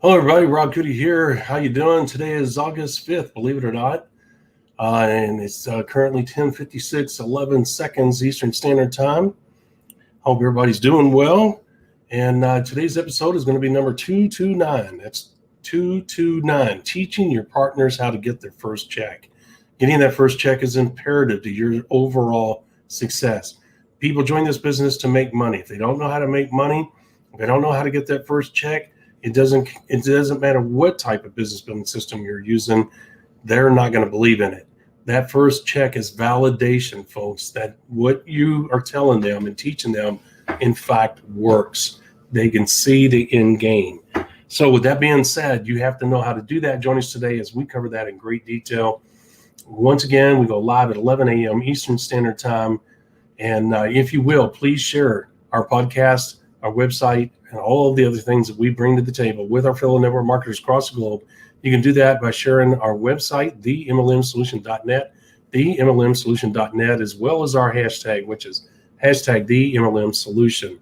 Hello, everybody. Rob Cootie here. How you doing? Today is August 5th, believe it or not. And it's currently 10:56, 11 seconds Eastern Standard Time. Hope everybody's doing well. And today's episode is going to be number 229. That's 229, teaching your partners how to get their first check. Getting that first check is imperative to your overall success. People join this business to make money. If they don't know how to make money, if they don't know how to get that first check, it doesn't matter what type of business building system you're using, they're not going to believe in it. That first check is validation, folks, that what you are telling them and teaching them, in fact, works. They can see the end game. So with that being said, you have to know how to do that. Join us today as we cover that in great detail. Once again, we go live at 11 a.m. Eastern Standard Time. And if you will, please share our podcast, our website, and all of the other things that we bring to the table with our fellow network marketers across the globe. You can do that by sharing our website, themlmsolution.net, themlmsolution.net, as well as our hashtag, which is hashtag themlmsolution.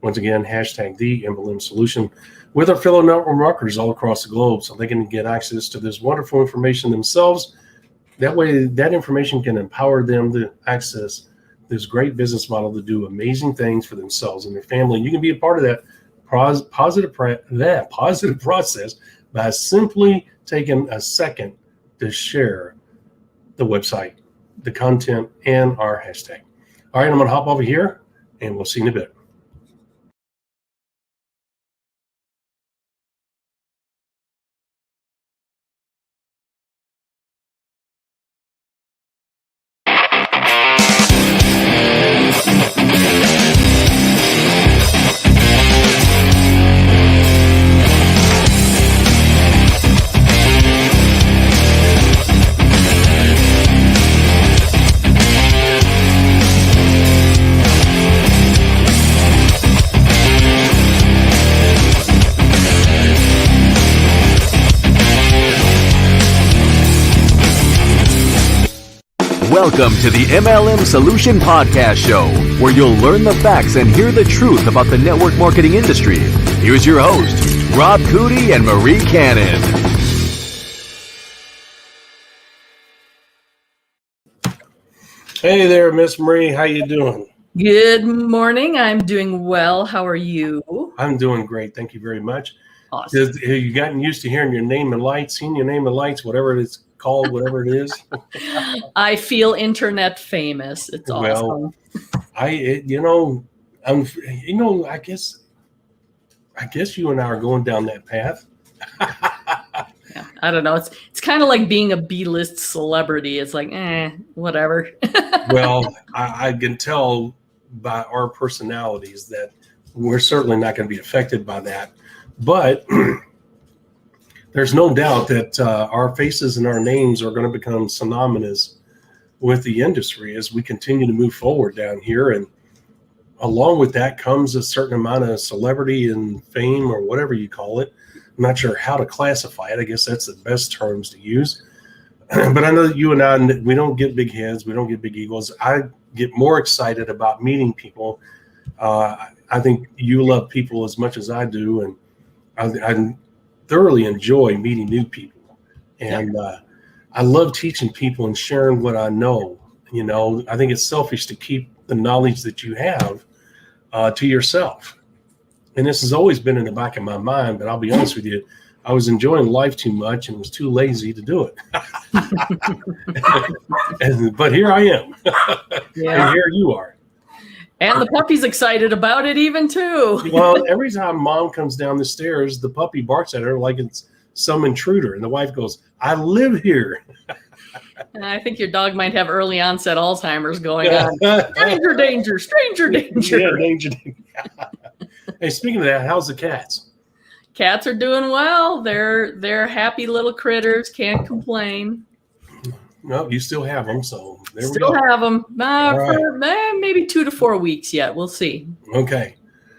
Once again, hashtag themlmsolution with our fellow network marketers all across the globe so they can get access to this wonderful information themselves. That way, that information can empower them to access this great business model to do amazing things for themselves and their family. You can be a part of that positive process by simply taking a second to share the website, the content, and our hashtag. All right, I'm going to hop over here, and we'll see you in a bit. Welcome to the MLM Solution Podcast Show, where you'll learn the facts and hear the truth about the network marketing industry. Here's your host, Rob Cootie and Marie Cannon. Hey there, Miss Marie. How you doing? Good morning. I'm doing well. How are you? I'm doing great. Thank you very much. Awesome. Have you gotten used to hearing your name and lights, seeing your name and lights, whatever it's called, whatever it is? I feel internet famous. It's awesome. I guess you and I are going down that path. Yeah, I don't know. It's kind of like being a B-list celebrity. It's like, whatever. Well, I can tell by our personalities that we're certainly not going to be affected by that. But there's no doubt that our faces and our names are going to become synonymous with the industry as we continue to move forward down here. And along with that comes a certain amount of celebrity and fame, or whatever you call it. I'm not sure how to classify it. I guess that's the best terms to use. But I know that you and I, we don't get big heads. We don't get big egos. I get more excited about meeting people. I think you love people as much as I do. And I thoroughly enjoy meeting new people. And I love teaching people and sharing what I know. You know, I think it's selfish to keep the knowledge that you have to yourself. And this has always been in the back of my mind, but I'll be honest with you, I was enjoying life too much and was too lazy to do it. But here I am. Yeah. And here you are. And the puppy's excited about it even too. Well, every time mom comes down the stairs, the puppy barks at her like it's some intruder. And the wife goes, I live here. I think your dog might have early onset Alzheimer's going on. Stranger danger, stranger danger. Yeah, danger. Hey, speaking of that, how's the cats? Cats are doing well. They're happy little critters. Can't complain. No, you still have them, so there we Still go. have them Right. for maybe 2 to 4 weeks yet. We'll see. Okay.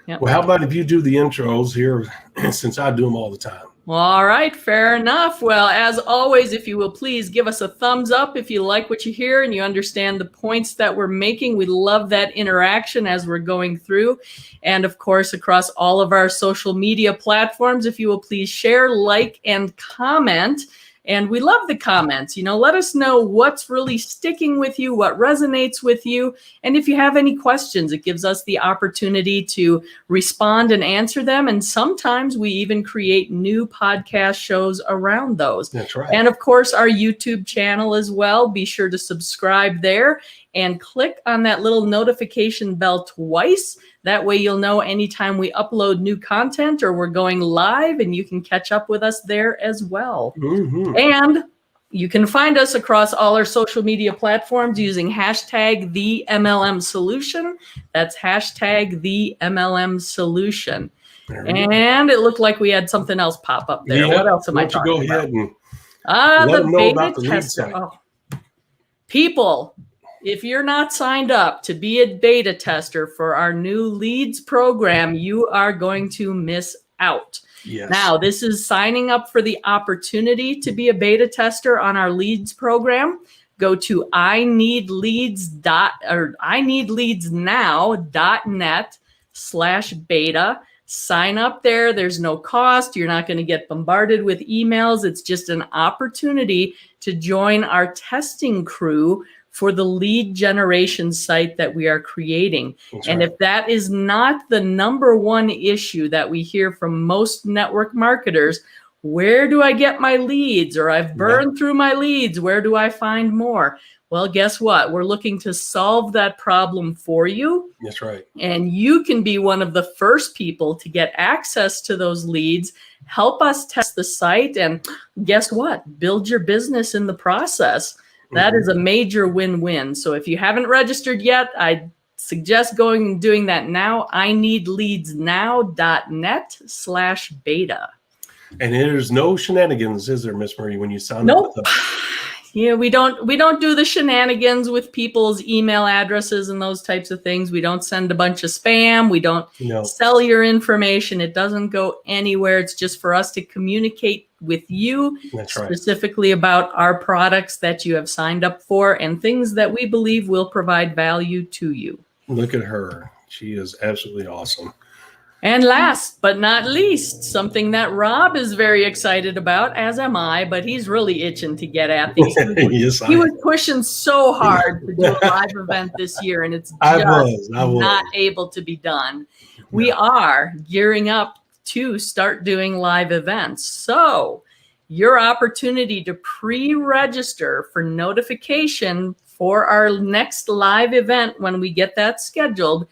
Yep. Well, how about if you do the intros here, since I do them all the time? Well, all right, fair enough. Well, as always, if you will please give us a thumbs up if you like what you hear and you understand the points that we're making. We love that interaction as we're going through. And of course, across all of our social media platforms, if you will please share, like, and comment. And we love the comments. Let us know what's really sticking with you, what resonates with you. And if you have any questions, it gives us the opportunity to respond and answer them. And sometimes we even create new podcast shows around those. That's right. And of course, our YouTube channel as well. Be sure to subscribe there and click on that little notification bell twice. That way you'll know anytime we upload new content or we're going live, and you can catch up with us there as well. Mm-hmm. And you can find us across all our social media platforms using hashtag the MLM Solution. That's hashtag the MLM Solution. And it looked like we had something else pop up there. Yeah. What else am I talking go about? ahead and let the them know beta about the lead tester. site. Oh. People, if you're not signed up to be a beta tester for our new leads program, you are going to miss out. Yes. Now, this is signing up for the opportunity to be a beta tester on our leads program. Go to ineedleadsnow.net/beta. Sign up there. There's no cost. You're not going to get bombarded with emails. It's just an opportunity to join our testing crew for the lead generation site that we are creating. That's and right. If that is not the number one issue that we hear from most network marketers, where do I get my leads? Or I've burned through my leads. Where do I find more? Well, guess what? We're looking to solve that problem for you. That's right. And you can be one of the first people to get access to those leads, help us test the site, and guess what? Build your business in the process. That is a major win-win. So if you haven't registered yet, I suggest going and doing that now. ineedleadsnow.net/beta. And there's no shenanigans, is there, Miss Marie, when you sign Nope. up? Yeah, we don't do the shenanigans with people's email addresses and those types of things. We don't send a bunch of spam. We don't sell your information. It doesn't go anywhere. It's just for us to communicate with you specifically about our products that you have signed up for and things that we believe will provide value to you. Look at her. She is absolutely awesome. And last but not least, something that Rob is very excited about, as am I, but he's really itching to get at these. He was pushing so hard to do a live event this year, and it's just not able to be done. We are gearing up to start doing live events. So your opportunity to pre-register for notification for our next live event when we get that scheduled,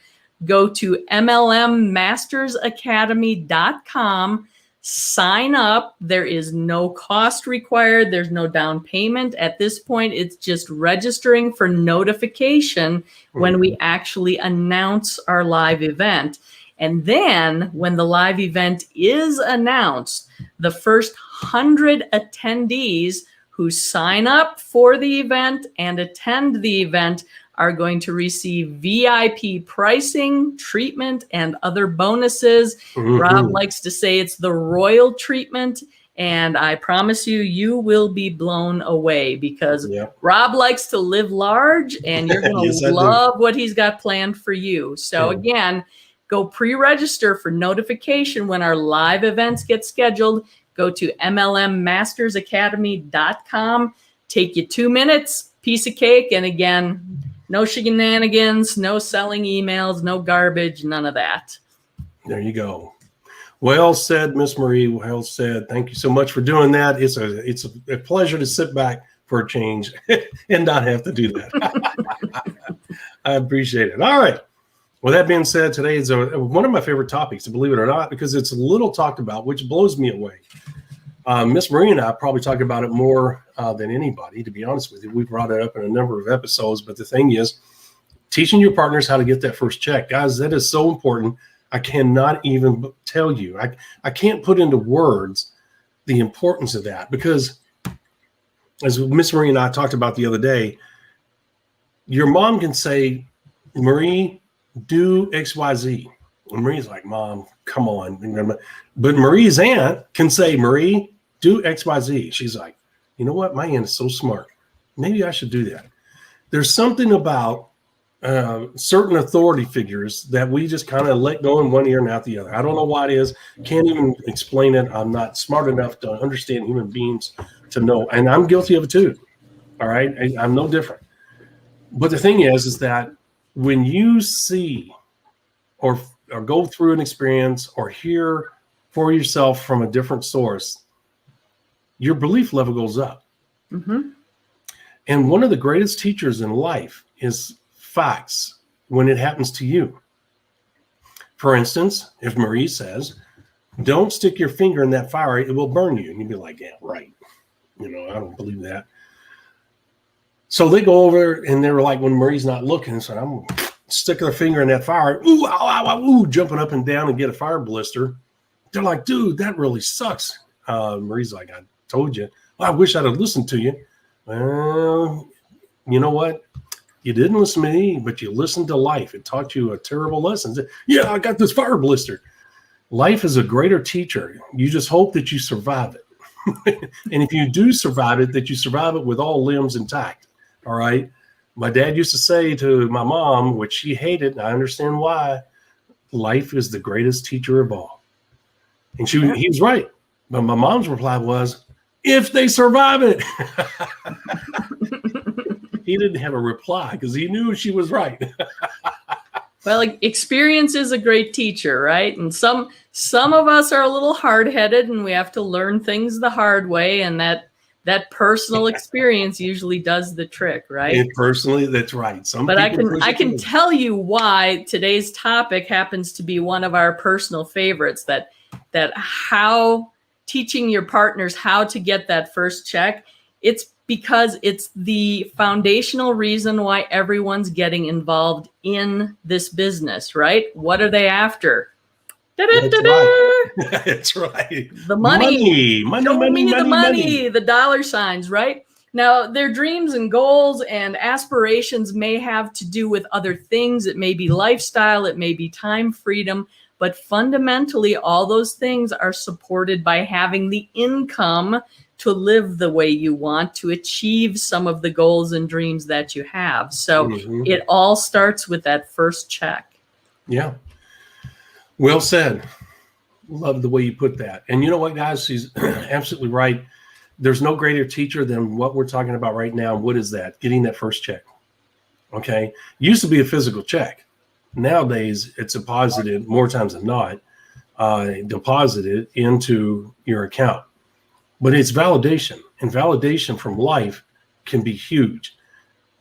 go to MLMmastersacademy.com, sign up. There is no cost required. There's no down payment. At this point, it's just registering for notification when we actually announce our live event. And then when the live event is announced, the first 100 attendees who sign up for the event and attend the event are going to receive VIP pricing, treatment, and other bonuses. Rob likes to say it's the royal treatment, and I promise you, you will be blown away because Rob likes to live large, and you're going to love what he's got planned for you. So again, go pre-register for notification when our live events get scheduled. Go to MLMmastersacademy.com. Take you 2 minutes, piece of cake, and again, no shenanigans, no selling emails, no garbage, none of that. There you go. Well said, Miss Marie. Well said. Thank you so much for doing that. It's a pleasure to sit back for a change and not have to do that. I appreciate it. All right. Well, that being said, today is one of my favorite topics, believe it or not, because it's a little talked about, which blows me away. Miss Marie and I probably talk about it more than anybody, to be honest with you. We brought it up in a number of episodes, but the thing is, teaching your partners how to get that first check. Guys, that is so important. I cannot even tell you. I can't put into words the importance of that because, as Miss Marie and I talked about the other day, your mom can say, Marie, do XYZ. And Marie's like, Mom, come on. But Marie's aunt can say, Marie, do X, Y, Z. She's like, you know what? My aunt is so smart. Maybe I should do that. There's something about certain authority figures that we just kind of let go in one ear and out the other. I don't know why it is. Can't even explain it. I'm not smart enough to understand human beings to know. And I'm guilty of it too. All right. I'm no different. But the thing is that when you see or go through an experience or hear for yourself from a different source, your belief level goes up. Mm-hmm. And one of the greatest teachers in life is facts when it happens to you. For instance, if Marie says, don't stick your finger in that fire, it will burn you. And you'd be like, yeah, right. I don't believe that. So they go over and they were like, when Marie's not looking, so I'm sticking their finger in that fire, ooh, ow, ow, ow, ooh, jumping up and down and get a fire blister. They're like, dude, that really sucks. Marie's like, I told you. Well, I wish I'd have listened to you. Well, you know what? You didn't listen to me, but you listened to life. It taught you a terrible lesson. Yeah, I got this fire blister. Life is a greater teacher. You just hope that you survive it. And if you do survive it, that you survive it with all limbs intact. All right. My dad used to say to my mom, which she hated, and I understand why, life is the greatest teacher of all. And he was right. But my mom's reply was, if they survive it. He didn't have a reply because he knew she was right. Well, experience is a great teacher, right? And some of us are a little hard-headed and we have to learn things the hard way. And that personal experience usually does the trick, right? And personally, that's right. But I can tell you why today's topic happens to be one of our personal favorites, that how teaching your partners how to get that first check, it's because it's the foundational reason why everyone's getting involved in this business, right? What are they after? That's right. That's right. The money. Money. The dollar signs, right? Now, their dreams and goals and aspirations may have to do with other things. It may be lifestyle, it may be time freedom, but fundamentally, all those things are supported by having the income to live the way you want, to achieve some of the goals and dreams that you have. So It all starts with that first check. Yeah. Well said. Love the way you put that. And you know what, guys? She's absolutely right. There's no greater teacher than what we're talking about right now. What is that? Getting that first check. Okay. Used to be a physical check. Nowadays, it's deposited more times than not, deposited into your account. But it's validation, and validation from life can be huge.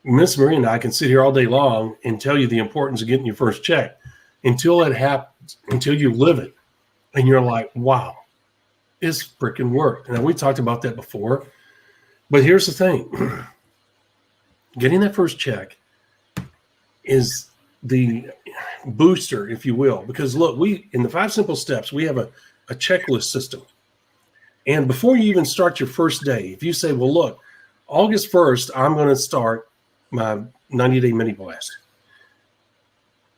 Miss Marie and I can sit here all day long and tell you the importance of getting your first check until it happens, until you live it. And you're like, wow, it's freaking worked. And we talked about that before. But here's the thing. Getting that first check is the booster, if you will. Because look, in the 5 simple steps, we have a checklist system. And before you even start your first day, if you say, well, look, August 1st, I'm going to start my 90-day mini blast.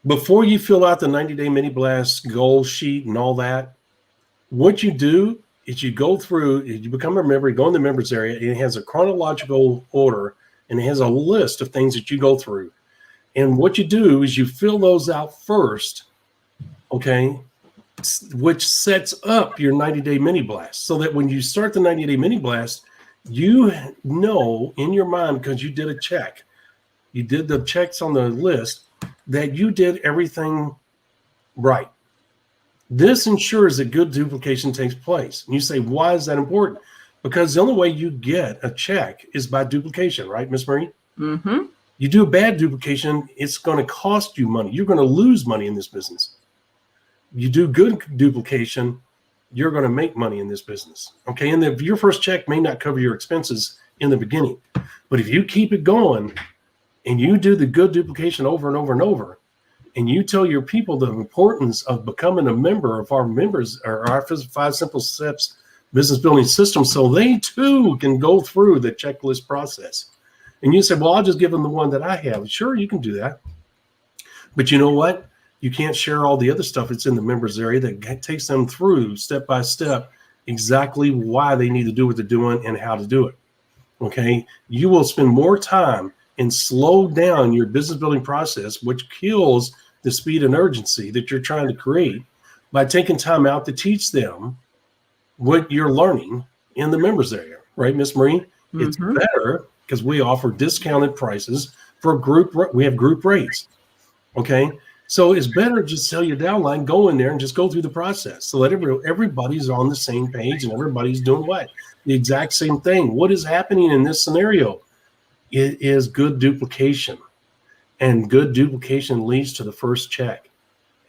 Before you fill out the 90-day mini blast goal sheet and all that, what you do is you go through, you become a member, you go in the members area, and it has a chronological order, and it has a list of things that you go through. And what you do is you fill those out first, okay, which sets up your 90-day mini blast, so that when you start the 90-day mini blast, you know in your mind, because you did a check, you did the checks on the list, that you did everything right. This ensures that good duplication takes place. And you say, why is that important? Because the only way you get a check is by duplication, right, Miss Marie? Mm-hmm. You do a bad duplication, it's going to cost you money. You're going to lose money in this business. You do good duplication, you're going to make money in this business. Okay. And your first check may not cover your expenses in the beginning, but if you keep it going and you do the good duplication over and over and over, and you tell your people the importance of becoming a member of our members or our 5 simple steps business building system, so they too can go through the checklist process. And you say, well, I'll just give them the one that I have. Sure, you can do that. But you know what? You can't share all the other stuff that's in the members area that takes them through step by step exactly why they need to do what they're doing and how to do it. Okay. You will spend more time and slow down your business building process, which kills the speed and urgency that you're trying to create by taking time out to teach them what you're learning in the members area. Right, Miss Marie? It's better because we offer discounted prices for group. We have group rates. Okay. So it's better just tell your downline, go in there and just go through the process so that everybody's on the same page and everybody's doing what? The exact same thing. What is happening in this scenario? It is good duplication. And good duplication leads to the first check.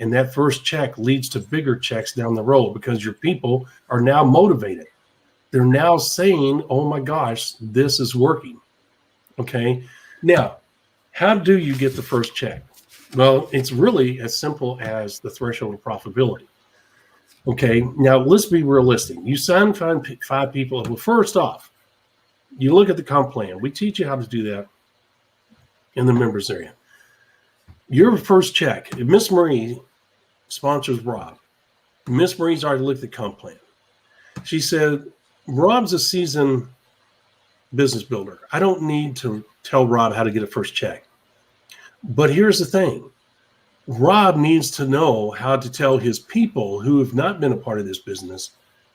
And that first check leads to bigger checks down the road because your people are now motivated. They're now saying, oh my gosh, this is working. Okay. Now, how do you get the first check? Well, it's really as simple as the threshold of profitability. Okay, now let's be realistic. You sign five people. Well, first off, you look at the comp plan. We teach you how to do that in the members area. Your first check, if Miss Marie sponsors Rob, Miss Marie's already looked at the comp plan. She said, Rob's a seasoned business builder. I don't need to tell Rob how to get a first check. But here's the thing. Rob needs to know how to tell his people who have not been a part of this business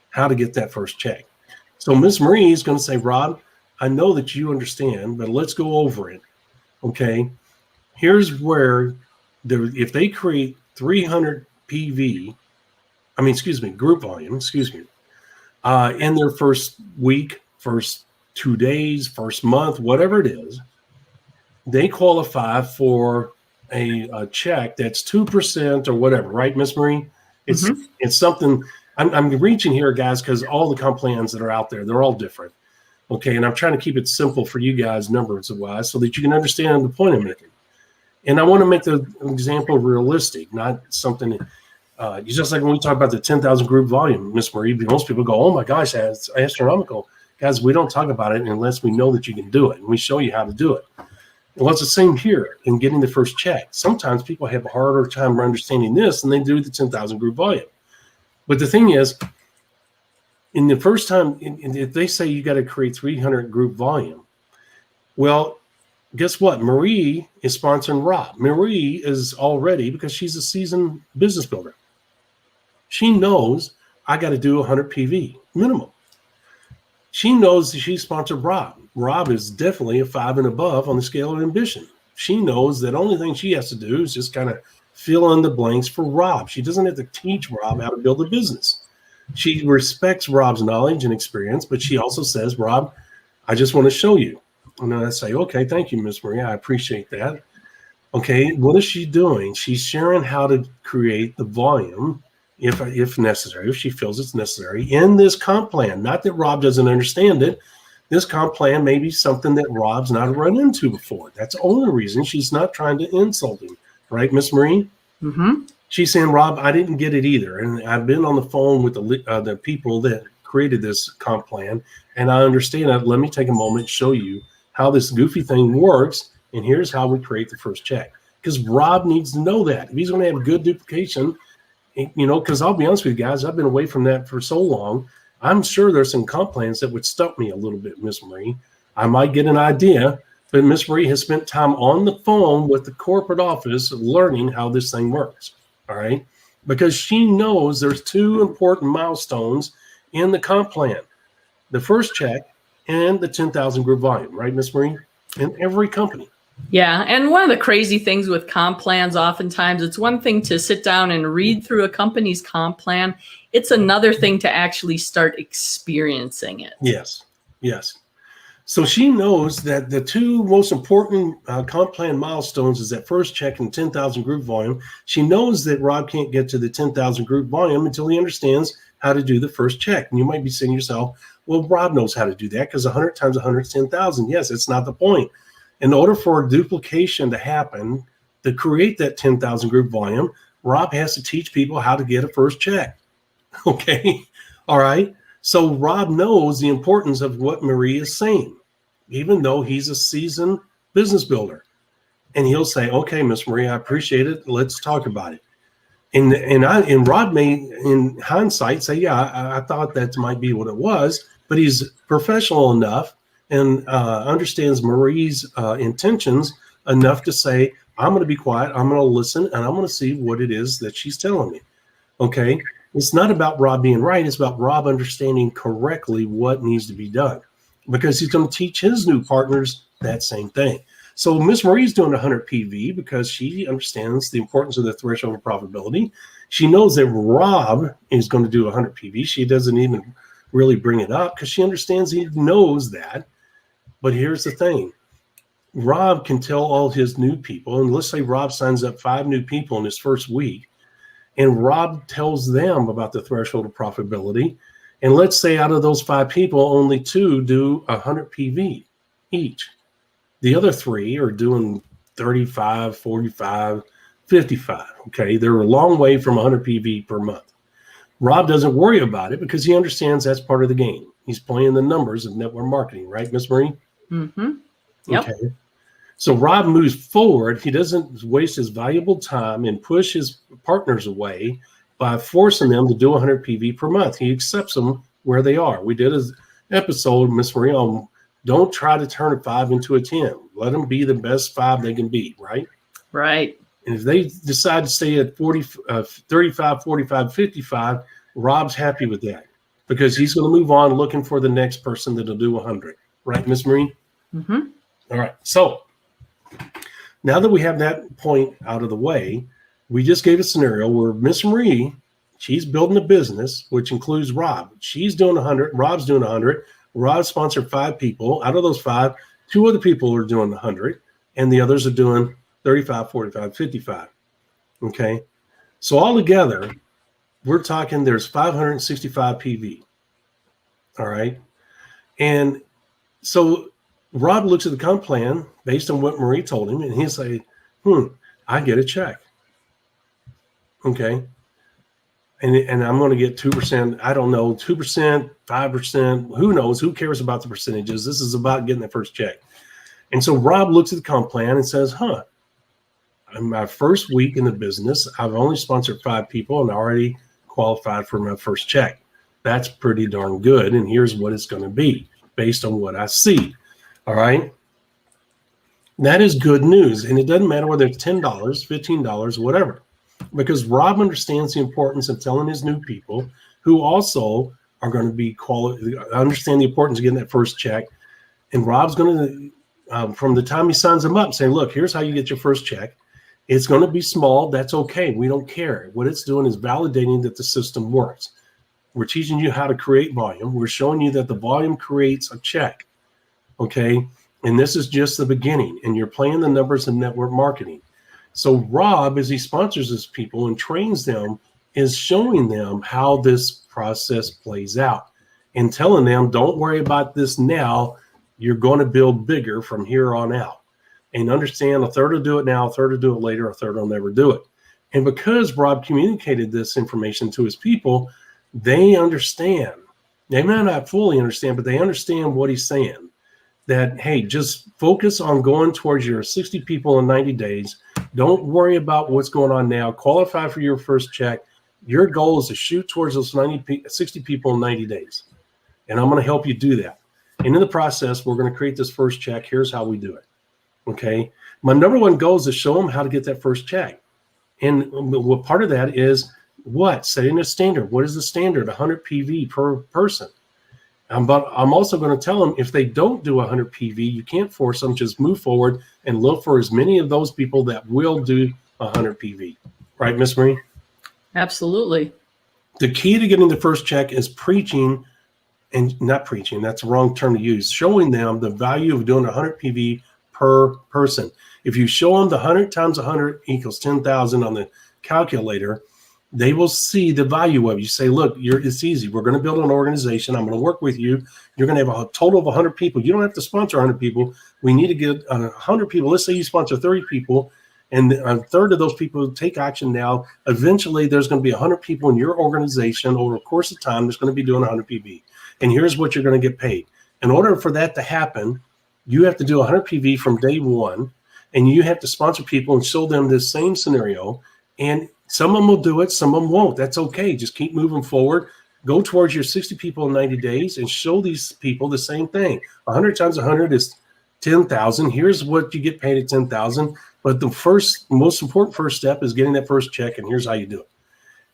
how to get that first check. So Miss Marie is going to say, Rob, I know that you understand, but let's go over it. Okay. Here's where if they create 300 group volume, in their first week, first 2 days, first month, whatever it is, they qualify for a check that's 2% or whatever, right, Miss Marie? It's something. I'm reaching here, guys, because all the comp plans that are out there, they're all different. Okay, and I'm trying to keep it simple for you guys, numbers wise, so that you can understand the point I'm making. And I want to make the example realistic, not something. Just like when we talk about the 10,000 group volume, Miss Marie, most people go, "Oh my gosh, that's astronomical." Guys, we don't talk about it unless we know that you can do it, and we show you how to do it. Well, it's the same here in getting the first check. Sometimes people have a harder time understanding this than they do the 10,000 group volume. But the thing is, in the first time, if they say you got to create 300 group volume, well, guess what? Marie is sponsoring Rob. Marie is already, because she's a seasoned business builder, she knows I got to do 100 PV minimum. She knows that she sponsored Rob. Rob is definitely a 5 and above on the scale of ambition. She knows that only thing she has to do is just kind of fill in the blanks for Rob. She doesn't have to teach Rob how to build a business. She respects Rob's knowledge and experience, but she also says, Rob, I just want to show you. And then I say, okay, thank you, Miss Maria. I appreciate that. Okay, what is she doing? She's sharing how to create the volume if necessary, if she feels it's necessary, in this comp plan. Not that Rob doesn't understand it. This comp plan may be something that Rob's not run into before. That's the only reason. She's not trying to insult him. Right, Miss Marie? She's saying, Rob, I didn't get it either. And I've been on the phone with the people that created this comp plan, and I understand that. Let me take a moment and show you how this goofy thing works, and here's how we create the first check. Because Rob needs to know that. If he's going to have good duplication, because I'll be honest with you guys, I've been away from that for so long. I'm sure there's some comp plans that would stump me a little bit, Miss Marie. I might get an idea, but Miss Marie has spent time on the phone with the corporate office learning how this thing works, all right? Because she knows there's two important milestones in the comp plan, the first check and the 10,000 group volume, right, Miss Marie? In every company. Yeah, and one of the crazy things with comp plans, oftentimes, it's one thing to sit down and read through a company's comp plan. It's another thing to actually start experiencing it. Yes. So she knows that the two most important comp plan milestones is that first check and 10,000 group volume. She knows that Rob can't get to the 10,000 group volume until he understands how to do the first check. And you might be saying to yourself, well, Rob knows how to do that because 100 times 100 is 10,000. Yes, it's not the point. In order for duplication to happen, to create that 10,000 group volume, Rob has to teach people how to get a first check. Okay. All right. So Rob knows the importance of what Marie is saying, even though he's a seasoned business builder. And he'll say, okay, Miss Marie, I appreciate it. Let's talk about it. And Rob may, in hindsight, say, yeah, I thought that might be what it was, but he's professional enough and understands Marie's intentions enough to say, I'm going to be quiet, I'm going to listen, and I'm going to see what it is that she's telling me. Okay? It's not about Rob being right. It's about Rob understanding correctly what needs to be done, because he's going to teach his new partners that same thing. So Miss Marie's doing 100 PV because she understands the importance of the threshold of profitability. She knows that Rob is going to do 100 PV. She doesn't even really bring it up because she understands, he knows that. But here's the thing. Rob can tell all his new people, and let's say Rob signs up 5 new people in his first week, and Rob tells them about the threshold of profitability. And let's say out of those 5 people, only 2 do 100 PV each. The other 3 are doing 35, 45, 55. Okay. They're a long way from 100 PV per month. Rob doesn't worry about it because he understands that's part of the game. He's playing the numbers of network marketing, right, Miss Marie? Mm-hmm. Yep. Okay. So Rob moves forward. He doesn't waste his valuable time and push his partners away by forcing them to do 100 PV per month. He accepts them where they are. We did an episode, Miss Marie, on don't try to turn a 5 into a 10. Let them be the best 5 they can be, right? Right. And if they decide to stay at 35, 45, 55, Rob's happy with that because he's going to move on looking for the next person that'll do 100. Right, Miss Marie? Mm-hmm. All right. So now that we have that point out of the way, we just gave a scenario where Miss Marie, she's building a business, which includes Rob. She's doing 100. Rob's doing 100. Rob sponsored 5 people. Out of those 5, 2 other people are doing 100, and the others are doing 35, 45, 55. Okay. So altogether, we're talking there's 565 PV. All right. And so Rob looks at the comp plan based on what Marie told him, and he'll say, I get a check. Okay. And I'm going to get 2%. I don't know, 2%, 5%. Who knows? Who cares about the percentages? This is about getting the first check. And so Rob looks at the comp plan and says, in my first week in the business, I've only sponsored 5 people and already qualified for my first check. That's pretty darn good. And here's what it's going to be based on what I see. All right. That is good news. And it doesn't matter whether it's $10, $15, whatever. Because Rob understands the importance of telling his new people who also are going to be understand the importance of getting that first check. And Rob's going to, from the time he signs them up, say, look, here's how you get your first check. It's going to be small. That's okay. We don't care. What it's doing is validating that the system works. We're teaching you how to create volume. We're showing you that the volume creates a check. Okay. And this is just the beginning. And you're playing the numbers in network marketing. So Rob, as he sponsors his people and trains them, is showing them how this process plays out and telling them, don't worry about this now. You're going to build bigger from here on out. And understand a third will do it now, a third will do it later, a third will never do it. And because Rob communicated this information to his people, they understand. They may not fully understand, but they understand what he's saying. That, hey, just focus on going towards your 60 people in 90 days. Don't worry about what's going on now. Qualify for your first check. Your goal is to shoot towards those 60 people in 90 days. And I'm going to help you do that. And in the process, we're going to create this first check. Here's how we do it. Okay. My number one goal is to show them how to get that first check. And what part of that is what? Setting a standard. What is the standard? 100 PV per person. But I'm also going to tell them if they don't do 100 PV, you can't force them. Just move forward and look for as many of those people that will do 100 PV. Right, Miss Marie? Absolutely. The key to getting the first check is preaching, and not preaching, that's the wrong term to use, showing them the value of doing 100 PV per person. If you show them the 100 times 100 equals 10,000 on the calculator, they will see the value of it. You say, look, it's easy. We're going to build an organization. I'm going to work with you. You're going to have a total of 100 people. You don't have to sponsor 100 people. We need to get 100 people. Let's say you sponsor 30 people, and a third of those people take action now. Eventually, there's going to be 100 people in your organization over the course of time that's going to be doing 100 PV. And here's what you're going to get paid. In order for that to happen, you have to do 100 PV from day one, and you have to sponsor people and show them this same scenario. And Some of them will do it, some of them won't. That's okay. Just keep moving forward. Go towards your 60 people in 90 days and show these people the same thing. 100 times 100 is 10,000. Here's what you get paid at 10,000. But the most important first step is getting that first check, and here's how you do it.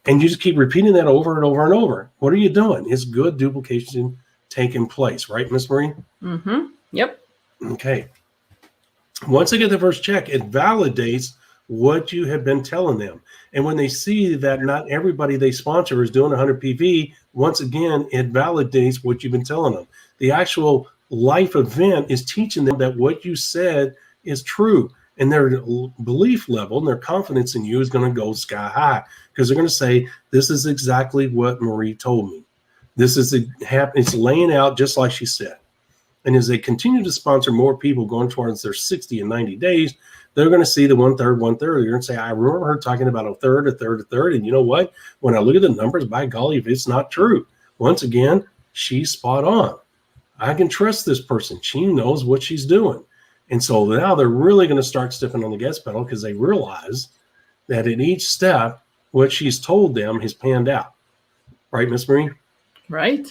And you just keep repeating that over and over and over. What are you doing? It's good duplication taking place, right, Miss Marie? Mm-hmm. Yep. Okay. Once they get the first check, it validates what you have been telling them. And when they see that not everybody they sponsor is doing 100 PV, once again, it validates what you've been telling them. The actual life event is teaching them that what you said is true. And their belief level and their confidence in you is going to go sky high, because they're going to say, this is exactly what Marie told me. This is it's laying out just like she said. And as they continue to sponsor more people going towards their 60 and 90 days, they're going to see the 1/3. They're going to say, I remember her talking about a third. And you know what? When I look at the numbers, by golly, if it's not true, once again, she's spot on. I can trust this person. She knows what she's doing. And so now they're really going to start stepping on the gas pedal, because they realize that in each step, what she's told them has panned out. Right, Miss Marie? Right.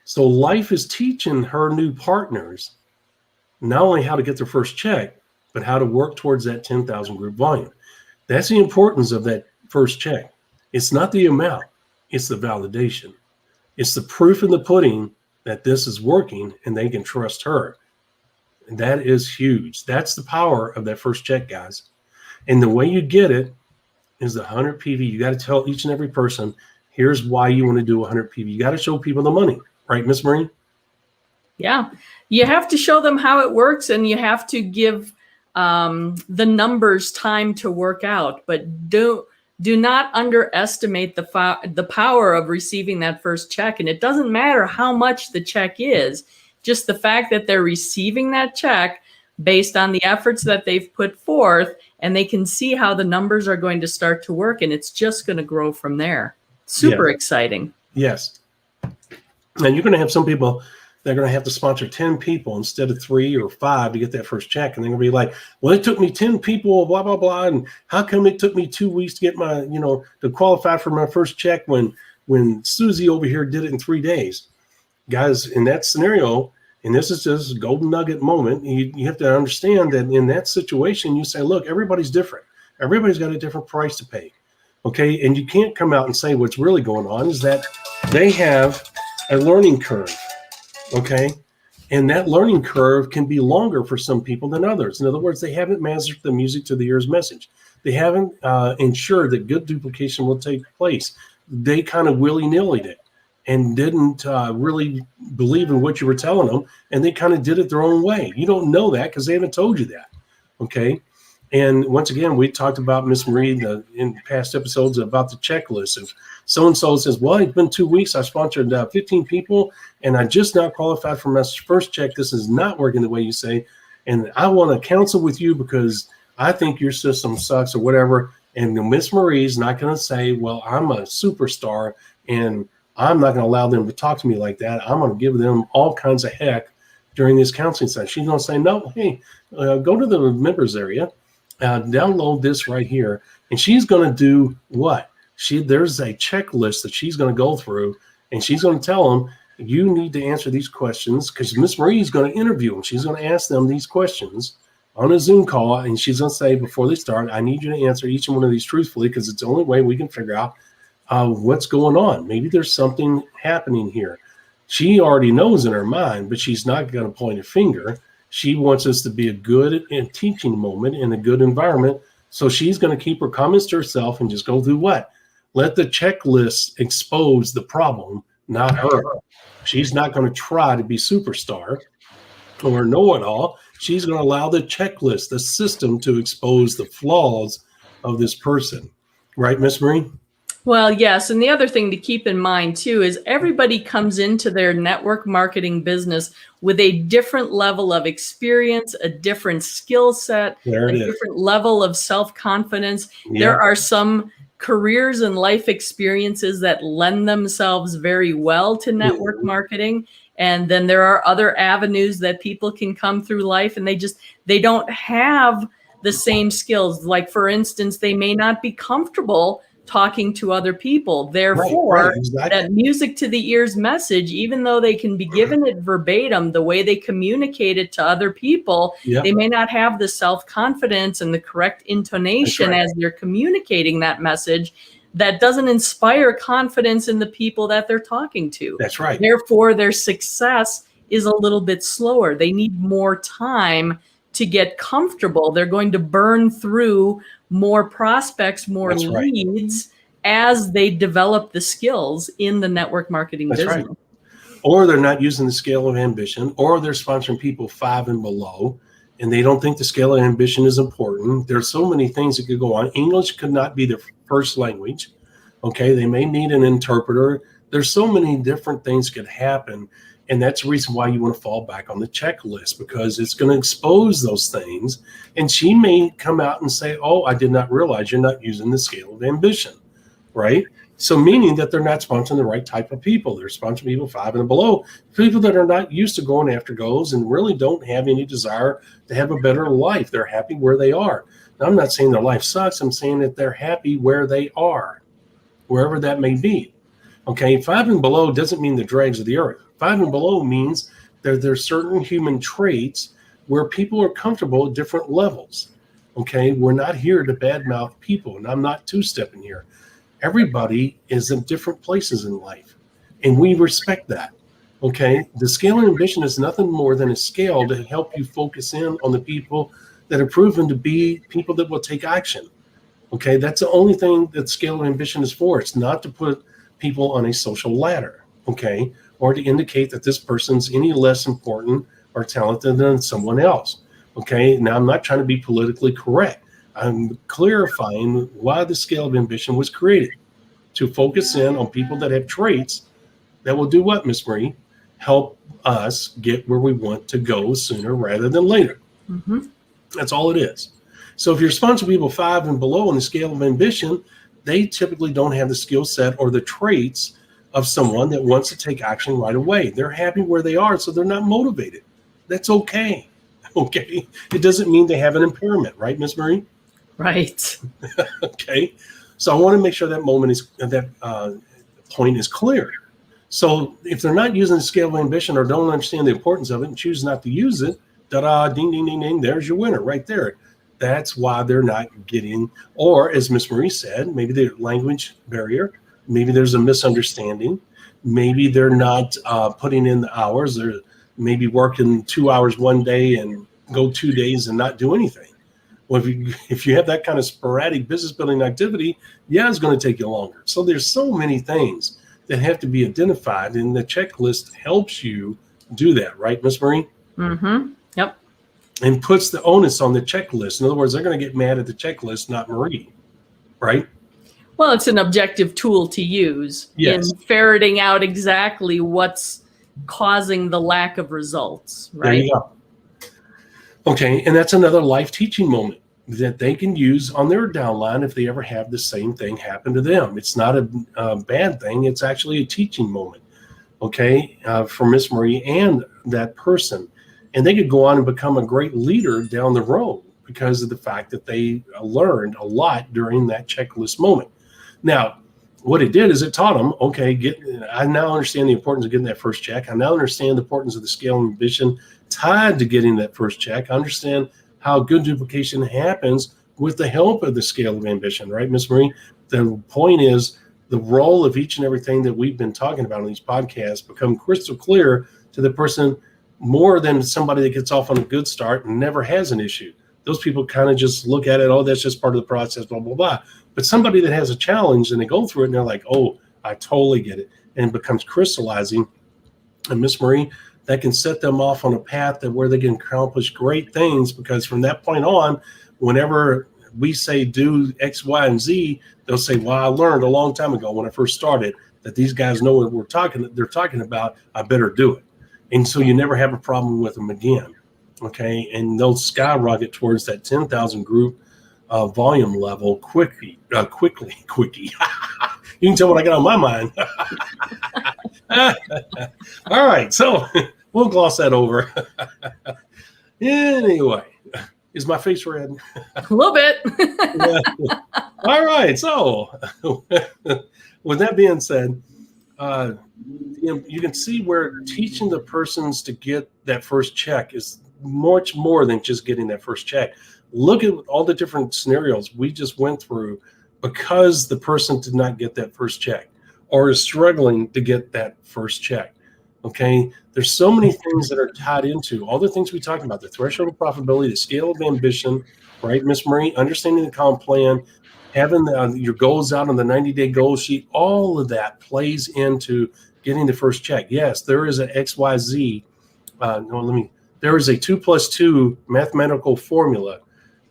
So life is teaching her new partners not only how to get their first check, but how to work towards that 10,000 group volume. That's the importance of that first check. It's not the amount, it's the validation. It's the proof in the pudding that this is working and they can trust her. And that is huge. That's the power of that first check, guys. And the way you get it is the 100 PV. You got to tell each and every person, here's why you want to do 100 PV. You got to show people the money. Right, Miss Marie? Yeah. You have to show them how it works, and you have to give the numbers time to work out. But do not underestimate the power of receiving that first check. And it doesn't matter how much the check is, just the fact that they're receiving that check based on the efforts that they've put forth, and they can see how the numbers are going to start to work, and it's just going to grow from there. Super exciting. Yes. And you're going to have some people that are going to have to sponsor 10 people instead of 3 or 5 to get that first check. And they're going to be like, well, it took me 10 people, blah, blah, blah. And how come it took me 2 weeks to get my, to qualify for my first check when Susie over here did it in 3 days? Guys, in that scenario, and this is just a golden nugget moment, you have to understand that in that situation, you say, look, everybody's different. Everybody's got a different price to pay. Okay. And you can't come out and say what's really going on is that they have a learning curve. Okay. And that learning curve can be longer for some people than others. In other words, they haven't mastered the music to the ear's message. They haven't ensured that good duplication will take place. They kind of willy-nilly'd it and didn't really believe in what you were telling them. And they kind of did it their own way. You don't know that because they haven't told you that. Okay. And once again, we talked about Miss Marie in past episodes about the checklist. If so-and-so says, well, it's been 2 weeks, I sponsored 15 people, and I just now qualified for my first check. This is not working the way you say. And I want to counsel with you because I think your system sucks or whatever. And Miss Marie's not going to say, well, I'm a superstar, and I'm not going to allow them to talk to me like that. I'm going to give them all kinds of heck during this counseling session. She's going to say, no, hey, go to the members area. Download this right here, and she's going to do what? There's a checklist that she's going to go through, and she's going to tell them, you need to answer these questions, because Miss Marie is going to interview them. She's going to ask them these questions on a Zoom call, and she's going to say, before they start, I need you to answer each one of these truthfully, because it's the only way we can figure out what's going on. Maybe there's something happening here. She already knows in her mind, but she's not going to point a finger. She wants us to be a good teaching moment in a good environment. So she's going to keep her comments to herself and just go through what? Let the checklist expose the problem, not her. She's not going to try to be superstar or know-it-all. She's going to allow the checklist, the system, to expose the flaws of this person. Right, Miss Marie? Well, yes. And the other thing to keep in mind, too, is everybody comes into their network marketing business with a different level of experience, a different skill set, a different level of self-confidence. Yeah. There are some careers and life experiences that lend themselves very well to network marketing. And then there are other avenues that people can come through life, and they don't have the same skills. Like, for instance, they may not be comfortable talking to other people. Therefore, exactly. that music to the ears message, even though they can be given it verbatim, the way they communicate it to other people, they may not have the self-confidence and the correct intonation as they're communicating that message. That doesn't inspire confidence in the people that they're talking to. That's right. Therefore, their success is a little bit slower. They need more time to get comfortable. They're going to burn through more prospects, more leads as they develop the skills in the network marketing business. Right. Or they're not using the scale of ambition, or they're sponsoring people 5 and below, and they don't think the scale of ambition is important. There's so many things that could go on. English could not be their first language. Okay, they may need an interpreter. There's so many different things could happen. And that's the reason why you want to fall back on the checklist, because it's going to expose those things. And she may come out and say, oh, I did not realize you're not using the scale of ambition, right? So meaning that they're not sponsoring the right type of people. They're sponsoring people 5 and below, people that are not used to going after goals and really don't have any desire to have a better life. They're happy where they are. Now, I'm not saying their life sucks. I'm saying that they're happy where they are, wherever that may be. Okay, 5 and below doesn't mean the dregs of the earth. 5 and below means that there's certain human traits where people are comfortable at different levels. Okay, we're not here to badmouth people, and I'm not two-stepping here. Everybody is in different places in life, and we respect that. Okay, the scale of ambition is nothing more than a scale to help you focus in on the people that are proven to be people that will take action. Okay, that's the only thing that scale of ambition is for. It's not to put people on a social ladder, okay, or to indicate that this person's any less important or talented than someone else. Okay, now I'm not trying to be politically correct. I'm clarifying why the scale of ambition was created, to focus in on people that have traits that will do what, Miss Marie? Help us get where we want to go sooner rather than later. Mm-hmm. That's all it is. So if you're sponsoring people 5 and below on the scale of ambition, they typically don't have the skill set or the traits of someone that wants to take action right away. They're happy where they are, so they're not motivated. That's okay. Okay. It doesn't mean they have an impairment, right, Miss Marie? Right. Okay. So I want to make sure that point is clear. So if they're not using the scale of ambition or don't understand the importance of it and choose not to use it, da-da, ding, ding, ding, ding, there's your winner right there. That's why they're not getting, or as Miss Marie said, maybe the language barrier, maybe there's a misunderstanding, maybe they're not putting in the hours, they're maybe working 2 hours one day and go 2 days and not do anything. Well, if you have that kind of sporadic business building activity, yeah, it's going to take you longer. So there's so many things that have to be identified, and the checklist helps you do that, right, Miss Marie? Mm-hmm. Yep. And puts the onus on the checklist. In other words, they're going to get mad at the checklist, not Marie, right? Well, it's an objective tool to use in ferreting out exactly what's causing the lack of results, right? There you go. Okay, and that's another life teaching moment that they can use on their downline if they ever have the same thing happen to them. It's not a bad thing. It's actually a teaching moment, okay, for Miss Marie and that person. And they could go on and become a great leader down the road because of the fact that they learned a lot during that checklist moment. Now, what it did is it taught them, okay, I now understand the importance of getting that first check. I now understand the importance of the scale of ambition tied to getting that first check. I understand how good duplication happens with the help of the scale of ambition, right, Miss Marie? The point is the role of each and everything that we've been talking about on these podcasts become crystal clear to the person more than somebody that gets off on a good start and never has an issue. Those people kind of just look at it, oh, that's just part of the process, blah, blah, blah. But somebody that has a challenge and they go through it and they're like, oh, I totally get it. And it becomes crystallizing. And Miss Marie, that can set them off on a path that where they can accomplish great things, because from that point on, whenever we say do X, Y, and Z, they'll say, well, I learned a long time ago when I first started that these guys know what they're talking about. I better do it. And so you never have a problem with them again. Okay. And they'll skyrocket towards that 10,000 group volume level quickly. You can tell what I got on my mind. All right. So we'll gloss that over. Anyway, Is my face red? A little bit. Yeah. All right. So, with that being said, you can see where teaching the persons to get that first check is much more than just getting that first check. Look at all the different scenarios we just went through because the person did not get that first check or is struggling to get that first check. Okay. There's so many things that are tied into all the things we talked about, the threshold of profitability, the scale of ambition, right? Miss Marie, understanding the comp plan, having your goals out on the 90-day goal sheet, all of that plays into getting the first check. Yes, there is an XYZ. There is a 2+2 mathematical formula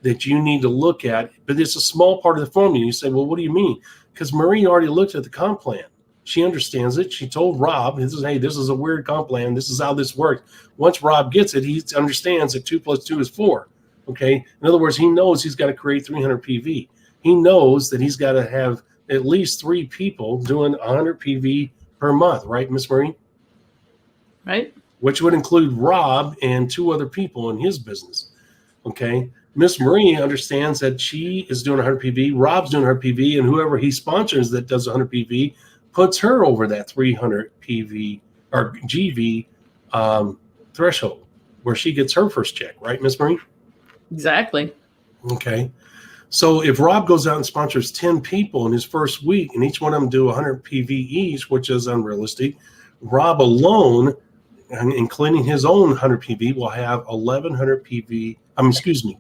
that you need to look at, but it's a small part of the formula. You say, well, what do you mean? Because Marie already looked at the comp plan. She understands it. She told Rob, hey, this is a weird comp plan. This is how this works. Once Rob gets it, he understands that 2+2 is 4. Okay. In other words, he knows he's got to create 300 PV. He knows that he's got to have at least 3 people doing 100 PV per month, right, Miss Marie? Right. Which would include Rob and 2 other people in his business. Okay. Miss Marie understands that she is doing 100 PV, Rob's doing 100 PV, and whoever he sponsors that does 100 PV puts her over that 300 PV or GV threshold where she gets her first check, right, Miss Marie? Exactly. Okay. So if Rob goes out and sponsors 10 people in his first week and each one of them do 100 PV each, which is unrealistic, Rob alone, including his own 100 PV, will have 1,100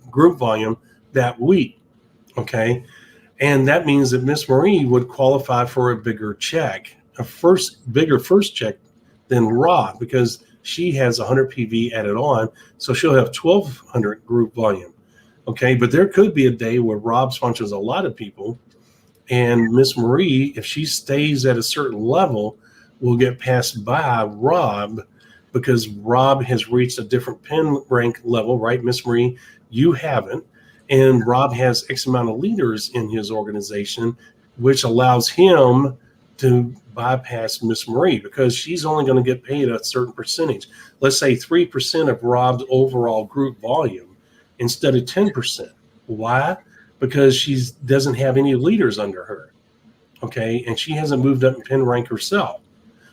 group volume that week. Okay. And that means that Miss Marie would qualify for a bigger check, bigger first check than Rob, because she has 100 PV added on. So she'll have 1,200 group volume. Okay. But there could be a day where Rob sponsors a lot of people, and Miss Marie, if she stays at a certain level, will get passed by Rob because Rob has reached a different pen rank level, right, Miss Marie? You haven't. And Rob has X amount of leaders in his organization, which allows him to bypass Miss Marie because she's only going to get paid a certain percentage. Let's say 3% of Rob's overall group volume instead of 10%. Why? Because she doesn't have any leaders under her. Okay. And she hasn't moved up in pen rank herself.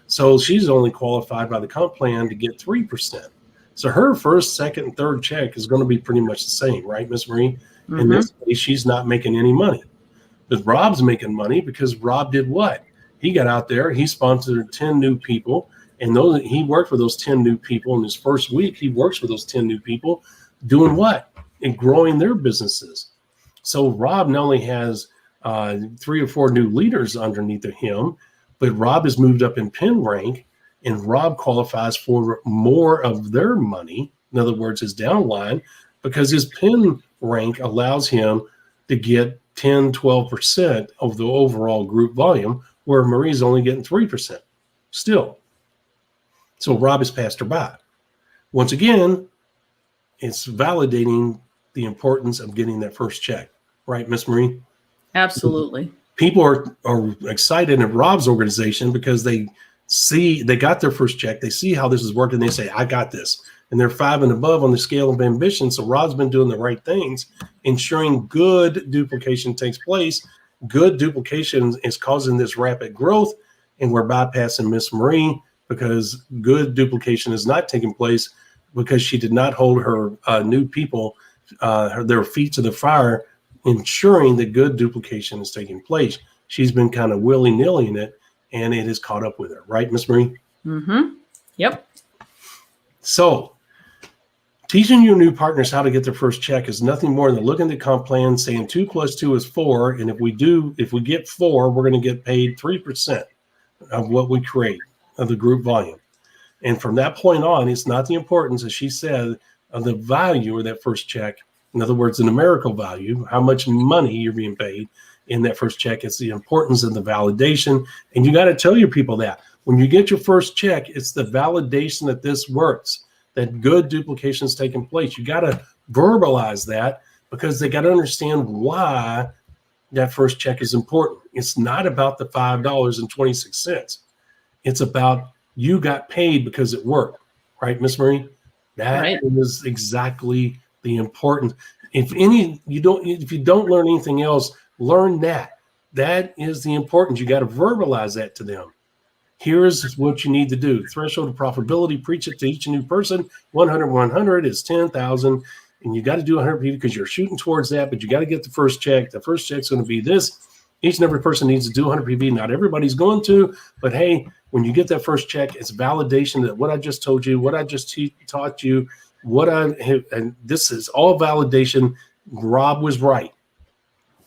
So she's only qualified by the comp plan to get 3%. So her first, second, and third check is going to be pretty much the same, right, Miss Marie? Mm-hmm. In this case, she's not making any money. But Rob's making money because Rob did what? He got out there, he sponsored 10 new people, and he worked for those 10 new people in his first week. He works for those 10 new people doing what? And growing their businesses. So Rob not only has 3 or 4 new leaders underneath of him, but Rob has moved up in pen rank, and Rob qualifies for more of their money. In other words, his downline, because his pen rank allows him to get 10, 12% of the overall group volume, where Marie's only getting 3% still. So Rob has passed her by. Once again, it's validating the importance of getting that first check. Right, Miss Marie? Absolutely. People are excited at Rob's organization because they got their first check. They see how this is working. They say, I got this. And they're 5 and above on the scale of ambition. So Rob's been doing the right things, ensuring good duplication takes place. Good duplication is causing this rapid growth. And we're bypassing Miss Marie because good duplication is not taking place because she did not hold her new people, their feet to the fire, ensuring that good duplication is taking place. She's been kind of willy-nilly in it, and it has caught up with her. Right, Miss Marie? Mm-hmm. Yep. So teaching your new partners how to get their first check is nothing more than looking at the comp plan, saying 2 + 2 is 4. And if we get 4, we're going to get paid 3% of what we create of the group volume. And from that point on, it's not the importance, as she said, of the value of that first check. In other words, the numerical value, how much money you're being paid in that first check. It's the importance of the validation. And you got to tell your people that when you get your first check, it's the validation that this works, that good duplication is taking place. You got to verbalize that because they got to understand why that first check is important. It's not about the $5.26. It's about you got paid because it worked. Right, Miss Marie? That is exactly the importance. If you don't learn anything else, learn that. That is the importance. You got to verbalize that to them. Here's what you need to do. Threshold of profitability, preach it to each new person. 100 is 10,000. And you got to do 100 people because you're shooting towards that, but you got to get the first check. The first check's going to be this. Each and every person needs to do 100 PV. Not everybody's going to, but hey, when you get that first check, it's validation that what I just told you, what I just taught you, and this is all validation. Rob was right.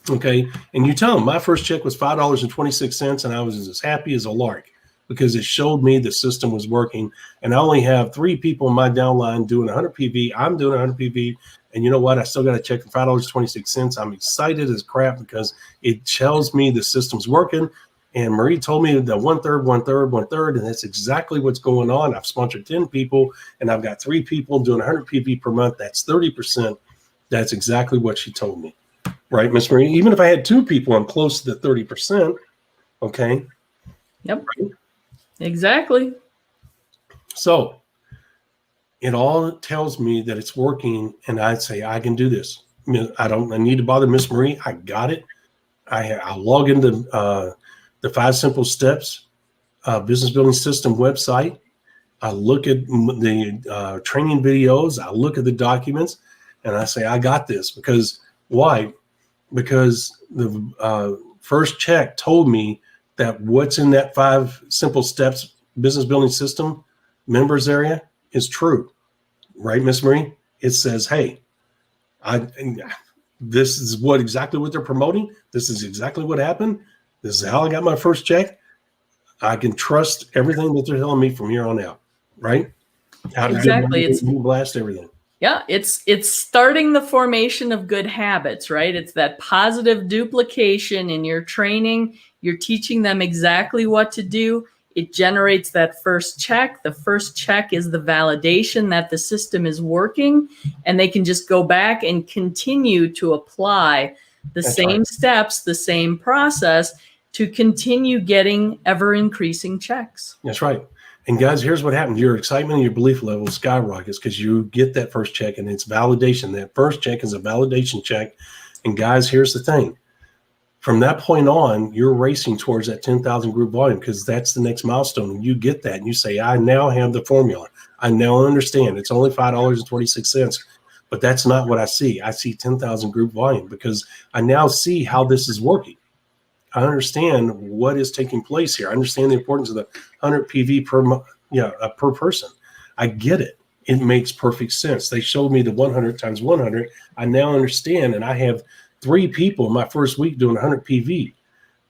Okay. And you tell them my first check was $5.26, and I was as happy as a lark because it showed me the system was working. And I only have 3 people in my downline doing 100 PV. I'm doing 100 PV. And you know what? I still got a check for $5.26. I'm excited as crap because it tells me the system's working. And Marie told me that 1/3, 1/3, 1/3, and that's exactly what's going on. I've sponsored 10 people, and I've got 3 people doing 100 PV per month. That's 30%. That's exactly what she told me. Right, Miss Marie? Even if I had 2 people, I'm close to the 30%. Okay. Yep. Right? Exactly. So it all tells me that it's working, and I say I can do this. I need to bother Miss Marie. I got it. I log into the 5 Simple Steps business building system website. I look at the training videos. I look at the documents, and I say I got this. Because why? Because the first check told me that what's in that 5 Simple Steps business building system members area is true, right, Miss Marie? It says, hey, this is exactly what they're promoting. This is exactly what happened. This is how I got my first check. I can trust everything that they're telling me from here on out, right? Exactly. It's blast everything. Yeah, it's starting the formation of good habits, right? It's that positive duplication in your training. You're teaching them exactly what to do. It generates that first check. The first check is the validation that the system is working, and they can just go back and continue to apply the same steps, the same process to continue getting ever increasing checks. That's right. And guys, here's what happens. Your excitement and your belief level skyrockets because you get that first check, and it's validation. That first check is a validation check. And guys, here's the thing. From that point on, you're racing towards that 10,000 group volume because that's the next milestone. And you get that and you say, I now have the formula. I now understand it's only $5.26, but that's not what I see. I see 10,000 group volume because I now see how this is working. I understand what is taking place here. I understand the importance of the 100 PV per person. I get it. It makes perfect sense. They showed me the 100 times 100. I now understand, and I have 3 people in my first week doing 100 PV,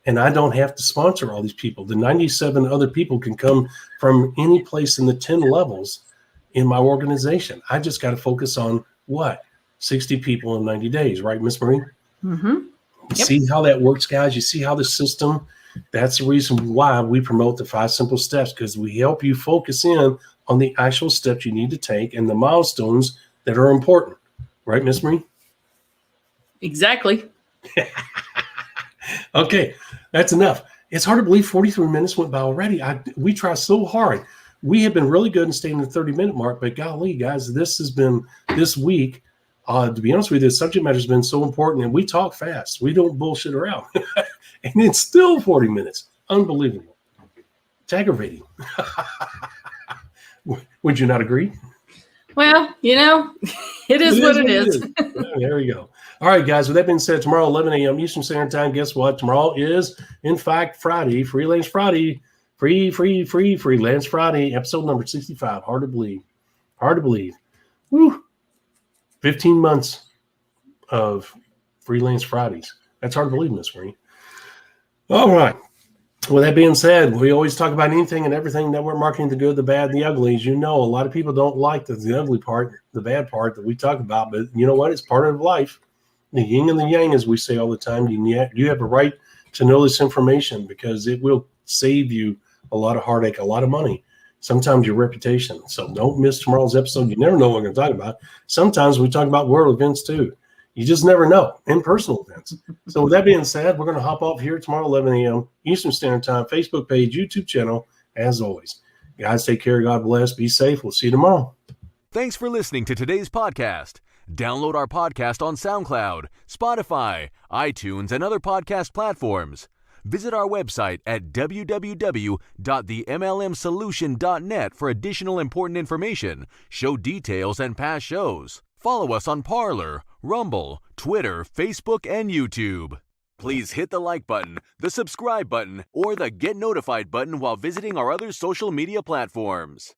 and I don't have to sponsor all these people. The 97 other people can come from any place in the 10 levels in my organization. I just got to focus on what? 60 people in 90 days, right, Miss Marie? Mm-hmm. Yep. See how that works, guys? You see how the system, that's the reason why we promote the 5 Simple Steps, because we help you focus in on the actual steps you need to take and the milestones that are important. Right, Miss Marie? Exactly. Okay, that's enough. It's hard to believe 43 minutes went by already. We try so hard. We have been really good in staying in the 30-minute mark, but golly, guys, this has been this week. To be honest with you, the subject matter has been so important, and we talk fast. We don't bullshit around. And it's still 40 minutes. Unbelievable. It's aggravating. Would you not agree? Well, it is what it is. There we go. All right, guys. With that being said, tomorrow, 11 a.m. Eastern Standard Time, guess what? Tomorrow is, in fact, Friday, Freelance Friday. Freelance Friday, episode number 65. Hard to believe. Hard to believe. Woo. 15 months of Freelance Fridays. That's hard to believe, Miss Marie. All right. With that being said, we always talk about anything and everything network marketing, the good, the bad, and the ugly. As you know, a lot of people don't like the ugly part, the bad part that we talk about, but you know what? It's part of life. The yin and the yang, as we say all the time. You have a right to know this information because it will save you a lot of heartache, a lot of money, sometimes your reputation. So don't miss tomorrow's episode. You never know what we're going to talk about. Sometimes we talk about world events too. You just never know, in personal events. So with that being said, we're going to hop off here tomorrow, 11 a.m. Eastern Standard Time, Facebook page, YouTube channel, as always. Guys, take care. God bless. Be safe. We'll see you tomorrow. Thanks for listening to today's podcast. Download our podcast on SoundCloud, Spotify, iTunes, and other podcast platforms. Visit our website at www.themlmsolution.net for additional important information, show details, and past shows. Follow us on Parler, Rumble, Twitter, Facebook, and YouTube. Please hit the like button, the subscribe button, or the get notified button while visiting our other social media platforms.